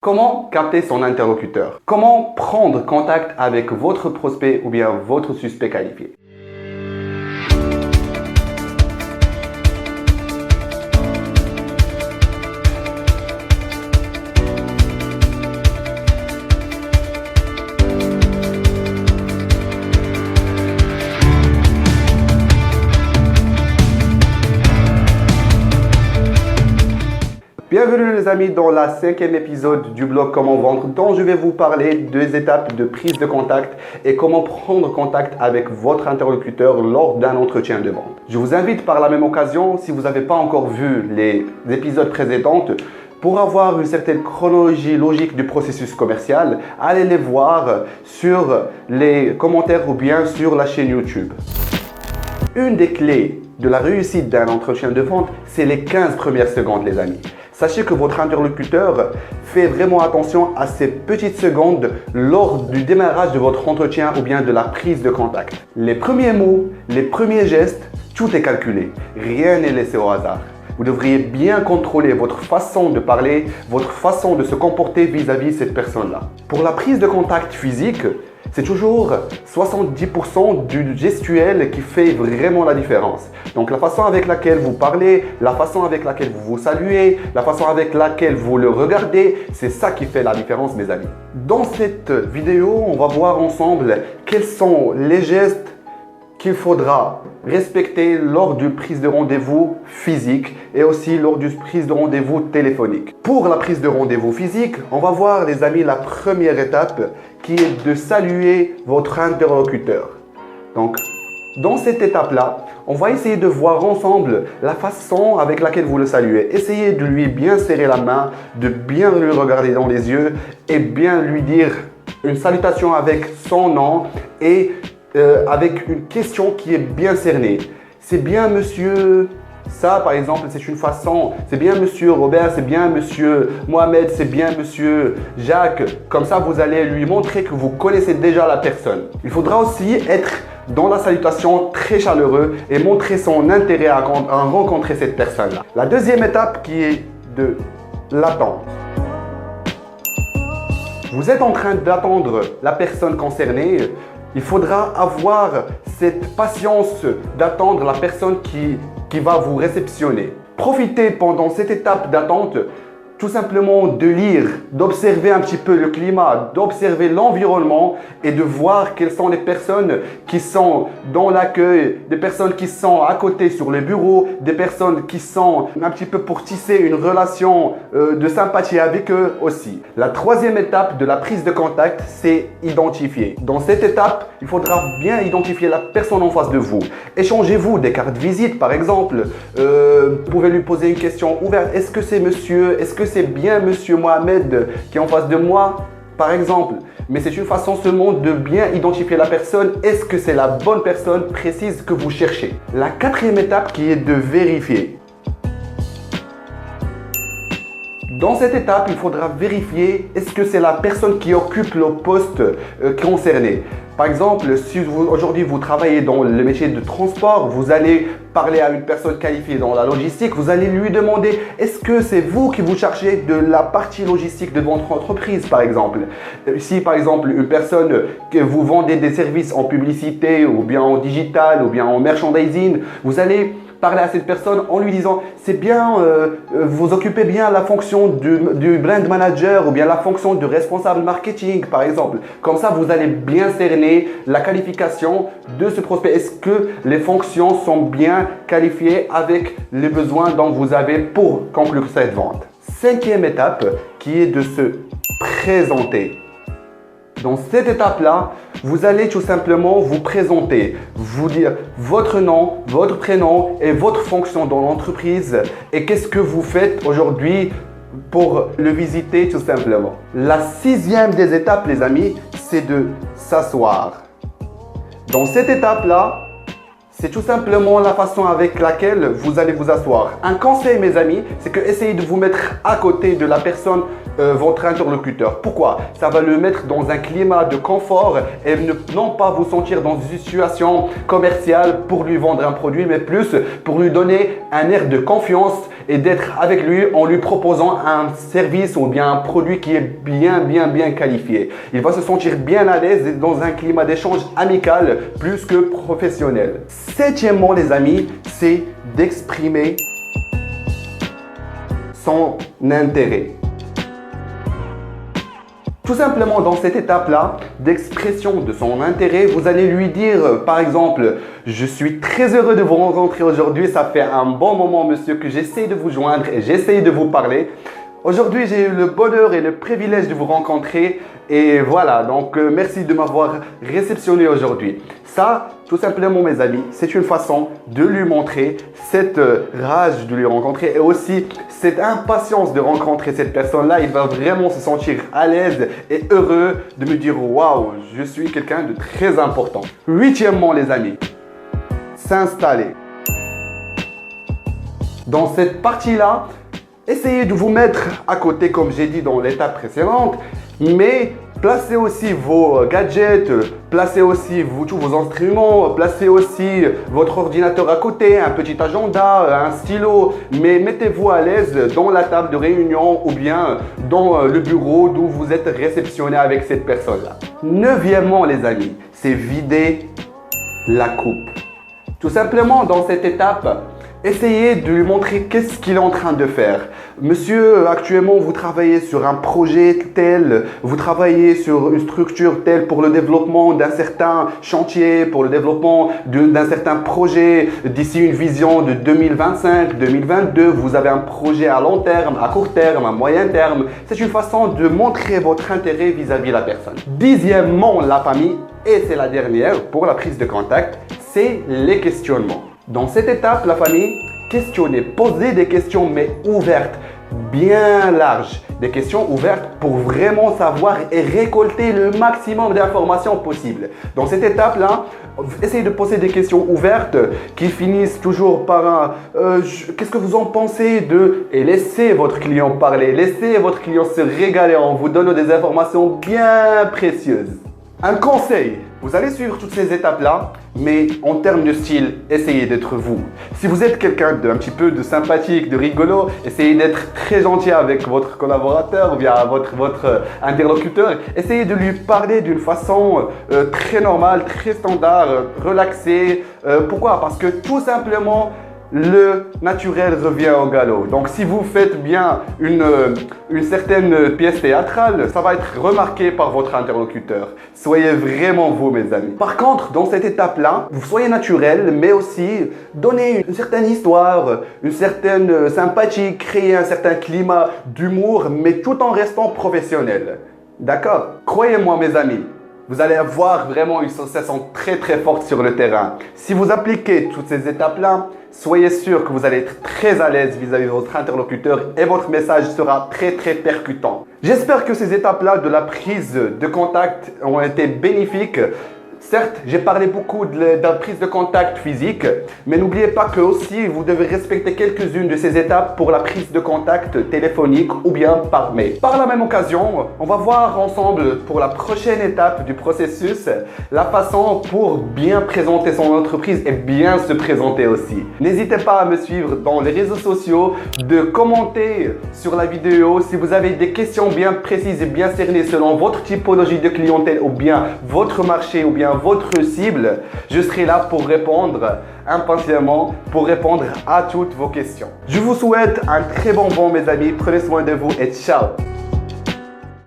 Comment capter son interlocuteur? Comment prendre contact avec votre prospect ou bien votre suspect qualifié? Bienvenue les amis dans la 5e épisode du blog Comment vendre, dont je vais vous parler des étapes de prise de contact et comment prendre contact avec votre interlocuteur lors d'un entretien de vente. Je vous invite par la même occasion, si vous n'avez pas encore vu les épisodes précédents, pour avoir une certaine chronologie logique du processus commercial, allez les voir sur les commentaires ou bien sur la chaîne YouTube. Une des clés de la réussite d'un entretien de vente, c'est les 15 premières secondes les amis. Sachez que votre interlocuteur fait vraiment attention à ces petites secondes lors du démarrage de votre entretien ou bien de la prise de contact. Les premiers mots, les premiers gestes, tout est calculé. Rien n'est laissé au hasard. Vous devriez bien contrôler votre façon de parler, votre façon de se comporter vis-à-vis de cette personne-là. Pour la prise de contact physique, c'est toujours 70% du gestuel qui fait vraiment la différence. Donc la façon avec laquelle vous parlez, la façon avec laquelle vous vous saluez, la façon avec laquelle vous le regardez, c'est ça qui fait la différence mes amis. Dans cette vidéo, on va voir ensemble quels sont les gestes qu'il faudra respecter lors d'une prise de rendez-vous physique et aussi lors d'une prise de rendez-vous téléphonique. Pour la prise de rendez-vous physique, on va voir les amis la première étape qui est de saluer votre interlocuteur. Donc, dans cette étape-là, on va essayer de voir ensemble la façon avec laquelle vous le saluez. Essayez de lui bien serrer la main, de bien lui regarder dans les yeux et bien lui dire une salutation avec son nom et avec une question qui est bien cernée. C'est bien monsieur... Ça, par exemple, c'est une façon, c'est bien monsieur Robert, c'est bien monsieur Mohamed, c'est bien monsieur Jacques. Comme ça, vous allez lui montrer que vous connaissez déjà la personne. Il faudra aussi être dans la salutation très chaleureux et montrer son intérêt à rencontrer cette personne-là. La deuxième étape qui est de l'attente. Vous êtes en train d'attendre la personne concernée. Il faudra avoir cette patience d'attendre la personne qui va vous réceptionner. Profitez pendant cette étape d'attente tout simplement de lire, d'observer un petit peu le climat, d'observer l'environnement et de voir quelles sont les personnes qui sont dans l'accueil, des personnes qui sont à côté sur les bureaux, des personnes qui sont un petit peu pour tisser une relation de sympathie avec eux aussi. La troisième étape de la prise de contact, c'est identifier. Dans cette étape, il faudra bien identifier la personne en face de vous. Échangez-vous des cartes visite par exemple. Vous pouvez lui poser une question ouverte. Est-ce que c'est monsieur? Est-ce que c'est bien monsieur Mohamed qui est en face de moi, par exemple? Mais c'est une façon seulement de bien identifier la personne. Est-ce que c'est la bonne personne précise que vous cherchez? La quatrième étape qui est de vérifier. Dans cette étape, il faudra vérifier est-ce que c'est la personne qui occupe le poste concerné. Par exemple, si aujourd'hui vous travaillez dans le métier de transport, vous allez parler à une personne qualifiée dans la logistique, vous allez lui demander est-ce que c'est vous qui vous chargez de la partie logistique de votre entreprise par exemple. Si par exemple une personne que vous vendez des services en publicité ou bien en digital ou bien en merchandising, vous allez parler à cette personne en lui disant c'est bien, vous occupez bien la fonction du brand manager ou bien la fonction de responsable marketing par exemple. Comme ça, vous allez bien cerner la qualification de ce prospect. Est-ce que les fonctions sont bien qualifiées avec les besoins dont vous avez pour conclure cette vente? Cinquième étape qui est de se présenter. Dans cette étape-là, vous allez tout simplement vous présenter, vous dire votre nom, votre prénom et votre fonction dans l'entreprise et qu'est-ce que vous faites aujourd'hui pour le visiter tout simplement. La sixième des étapes, les amis, c'est de s'asseoir. Dans cette étape-là, c'est tout simplement la façon avec laquelle vous allez vous asseoir. Un conseil, mes amis, c'est que essayez de vous mettre à côté de la personne votre interlocuteur. Pourquoi? Ça va le mettre dans un climat de confort et non pas vous sentir dans une situation commerciale pour lui vendre un produit, mais plus pour lui donner un air de confiance et d'être avec lui en lui proposant un service ou bien un produit qui est bien qualifié. Il va se sentir bien à l'aise dans un climat d'échange amical plus que professionnel. Septièmement, les amis, c'est d'exprimer son intérêt. Tout simplement, dans cette étape-là d'expression de son intérêt, vous allez lui dire, par exemple, « Je suis très heureux de vous rencontrer aujourd'hui. Ça fait un bon moment, monsieur, que j'essaie de vous joindre et j'essaie de vous parler. Aujourd'hui, j'ai eu le bonheur et le privilège de vous rencontrer. Et voilà, donc merci de m'avoir réceptionné aujourd'hui. » Ça, tout simplement, mes amis, c'est une façon de lui montrer cette rage de lui rencontrer et aussi cette impatience de rencontrer cette personne-là. Il va vraiment se sentir à l'aise et heureux de me dire « Waouh, je suis quelqu'un de très important. » Huitièmement, les amis, s'installer. Dans cette partie-là, essayez de vous mettre à côté, comme j'ai dit dans l'étape précédente, mais placez aussi vos gadgets, placez aussi tous vos instruments, placez aussi votre ordinateur à côté, un petit agenda, un stylo, mais mettez-vous à l'aise dans la table de réunion ou bien dans le bureau d'où vous êtes réceptionné avec cette personne-là. Neuvièmement, les amis, c'est vider la coupe. Tout simplement, dans cette étape, essayez de lui montrer qu'est-ce qu'il est en train de faire. Monsieur, actuellement, vous travaillez sur un projet tel, vous travaillez sur une structure telle pour le développement d'un certain chantier, pour le développement d'un certain projet. D'ici une vision de 2025, 2022, vous avez un projet à long terme, à court terme, à moyen terme. C'est une façon de montrer votre intérêt vis-à-vis de la personne. Dixièmement, la famille, et c'est la dernière pour la prise de contact, c'est les questionnements. Dans cette étape, la famille, questionnez, posez des questions mais ouvertes, bien larges. Des questions ouvertes pour vraiment savoir et récolter le maximum d'informations possibles. Dans cette étape-là, essayez de poser des questions ouvertes qui finissent toujours par un qu'est-ce que vous en pensez de... Et laissez votre client parler, laissez votre client se régaler en vous donnant des informations bien précieuses. Un conseil, vous allez suivre toutes ces étapes-là, mais en termes de style, essayez d'être vous. Si vous êtes quelqu'un d'un petit peu de sympathique, de rigolo, essayez d'être très gentil avec votre collaborateur ou bien votre interlocuteur. Essayez de lui parler d'une façon très normale, très standard, relaxée. Pourquoi? Parce que tout simplement, le naturel revient au galop. Donc si vous faites bien une certaine pièce théâtrale, ça va être remarqué par votre interlocuteur. Soyez vraiment vous, mes amis. Par contre, dans cette étape-là, vous soyez naturel, mais aussi donnez une certaine histoire, une certaine sympathie, créez un certain climat d'humour, mais tout en restant professionnel. D'accord? Croyez-moi, mes amis. Vous allez avoir vraiment une sensation très forte sur le terrain. Si vous appliquez toutes ces étapes-là, soyez sûr que vous allez être très à l'aise vis-à-vis de votre interlocuteur et votre message sera très percutant. J'espère que ces étapes-là de la prise de contact ont été bénéfiques. Certes, j'ai parlé beaucoup de la prise de contact physique, mais n'oubliez pas que aussi vous devez respecter quelques-unes de ces étapes pour la prise de contact téléphonique ou bien par mail. Par la même occasion, on va voir ensemble pour la prochaine étape du processus la façon pour bien présenter son entreprise et bien se présenter aussi. N'hésitez pas à me suivre dans les réseaux sociaux, de commenter sur la vidéo si vous avez des questions bien précises et bien cernées selon votre typologie de clientèle ou bien votre marché ou bien votre cible. Je serai là pour répondre impatiemment, pour répondre à toutes vos questions. Je vous souhaite un très bon vent, mes amis. Prenez soin de vous et ciao!